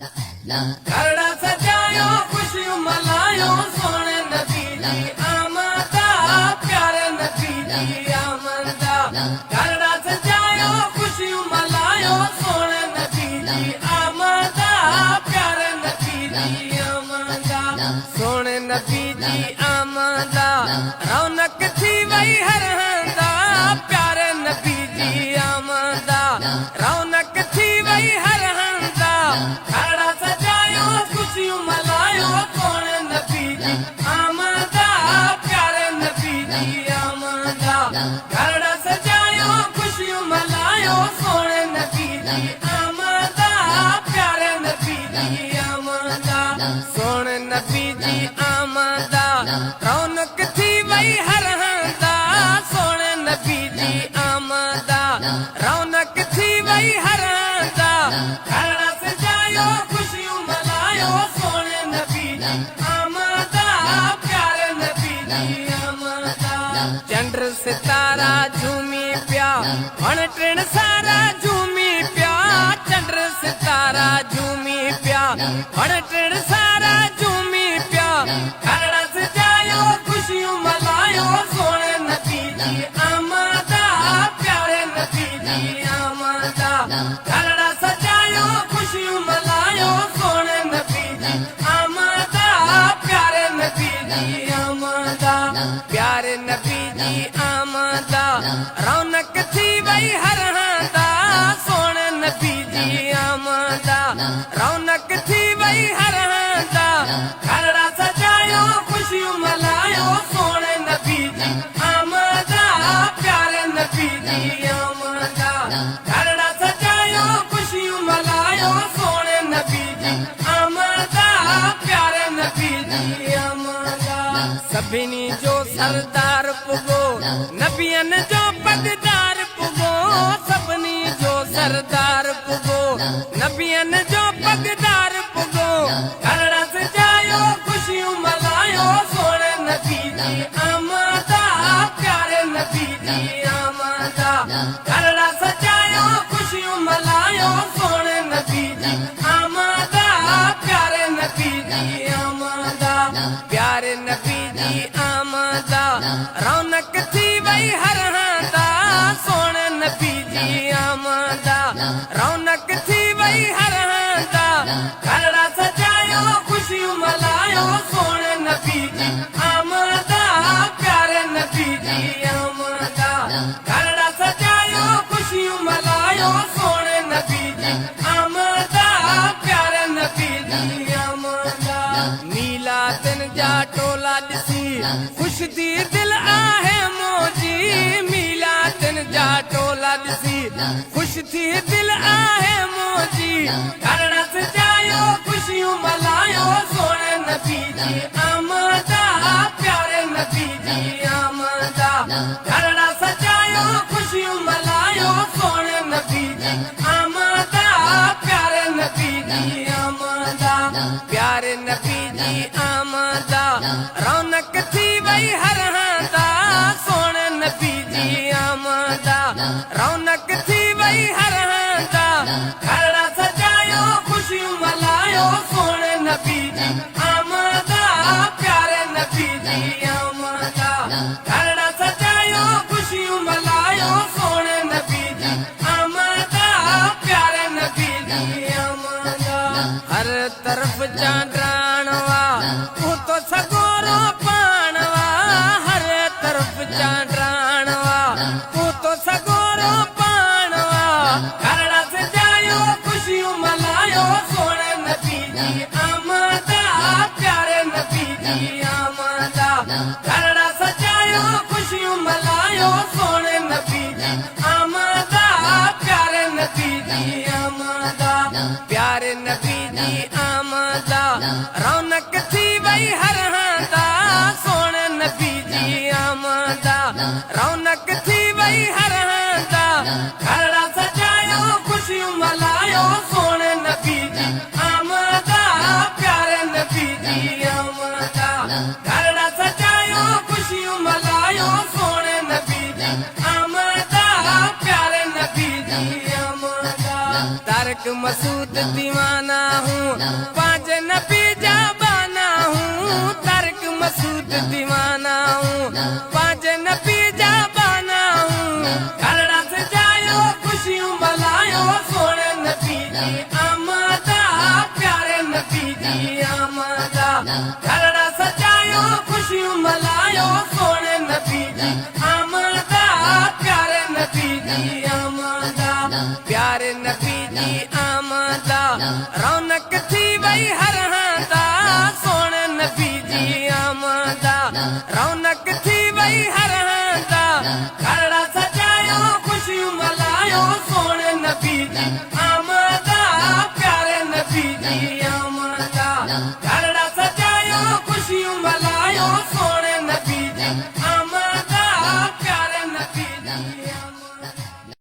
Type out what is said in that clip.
करड़ा सजायो खुशियों मनायो सोने नबी जी आमदा प्यारे नबी जी आमदा करड़ा सजायो खुशियों मनायो सोने नबी जी आमदा प्यारे नबी जी आमदा सोने नबी जी आमदा रौनक थी वही हर हंदा प्यारे नबी जी आमदा रौनक थी वही हर हंदा करड़ा सजायो खुशियों मनायो सोने नबी जी आमदा प्यारे नबी जी आमदा करड़ा सजायो खुशियों मनायो सोने नबी जी आमदा प्यारे नबी जी आमदा सोने नबी जी आमदा रौनक थी वही हर हंदा सोने नबी जी आमदा रौनक थी वही हर हंदा करड़ा सजायो खुशियों मनायो सोने नबी जी आमदा प्यारे नबी जी आमदा चंद्र सितारा झूमी प्या वण टिण सारा झूमी प्या चंद्र सितारा झूमी प्या वण टिण सारा झूमी प्या करड़ा सजायो खुशियों मनायो सोने नबी जी आमदा प्यारे नबी जी आमदा करड़ा सजायो खुशियों मनायो सोने नबी जी आमदा प्यारे नबी जी आमदा प्यारे नबी जी आमदा रौनक थी वही हर हंदा सोने नबी जी आमदा रौनक थी वही हर हंदा करड़ा सजायो खुशियों मनायो सोने नबी जी आमदा प्यारे नबी जी आमदा करड़ा सजायो खुशियों मनायो सोने नबी जी आमदा प्यारे नबी जी आमदा सभिनी जो सरदार पुगो नबियन जो पगदार पुगो सभिनी जो सरदार पुगो नबियन जो पगदार पुगो करड़ा सजायो खुशियों मनायो सोने नबी जी आमदा प्यारे नबी जी आमदा करड़ा सजायो खुशियों मनायो सोने नबी जी आमदा प्यारे नबी जी आमदा प्यारे नबी जी आमदा रौनक थी वही हर हंदा सोने नबी जी आमदा रौनक थी वही हर हंदा करड़ा सजायो खुशियों मनायो सोने नबी जी आमदा प्यारे नबी जी आमदा करड़ा सजायो खुशियों मनायो सोने नबी जी आमदा प्यारे नबी जी आमदा नीला दिन जा टोला ॾिसी खुश थी दिल आहे मोजी मीला दिन जा टोला ॾिसी खुश थी दिल आहे मोजी करड़ा सजायो खुशियों मनायो सोने नबी जी आमदा प्यारे नबी जी आमदा करड़ा सजायो खुशियों मनायो सोने नबी जी आमदा प्यारे नबी जी आमदा प्यारे नबी जी आमदा रौनक थी वही हर हंदा सोने नबी जी आमदा रौनक थी वही हर हंदा करड़ा सजायो खुशियों मनायो सोने नबी जी आमदा प्यारे नबी जी आमदा करड़ा सजायो खुशियों मनायो सोने नबी जी आमदा प्यारे नबी जी आमदा हर तरफ चांद्रानवा तू तो सगोरो पानवा हर तरफ चांद्रानवा तू तो सगोरो पानवा करड़ा सजायो खुशियों मनायो सोने नबी जी आमदा प्यारे नबी जी आमदा करड़ा सजायो खुशियों मनायो सोने नबी जी आमदा प्यारे नबी जी आमदा प्यारे नबी जी आमदा रौनक थी वही हर हंदा सोने नबी जी आमदा रौनक थी वही हर हंदा करड़ा सजायो खुशियों मनायो सोने नबी जी आमदा प्यारे नबी जी आमदा करड़ा सजायो खुशियों मनायो सोने नबी जी आमदा प्यारे नबी जी आमदा तारक मसूद दीवाना हूँ पांच नबी जा बाना हूँ तारिक मसूद दीवाना हूँ पांच नबी जा बाना हूँ घरड़ा सजायो खुशियों मनायो सोने नबी जी आमदा प्यारे नबी जी आमदा घरड़ा सजायो खुशियों मनायो सोने नबी जी आमदा प्यारे नबी जी आमदा प्यारे नबी जी आमदा रौनक थी वही हर हांदा सोने नबी जी आमदा रौनक थी वही हर हांदा घरड़ा सजायो खुशियों मनायो सोने नबी जी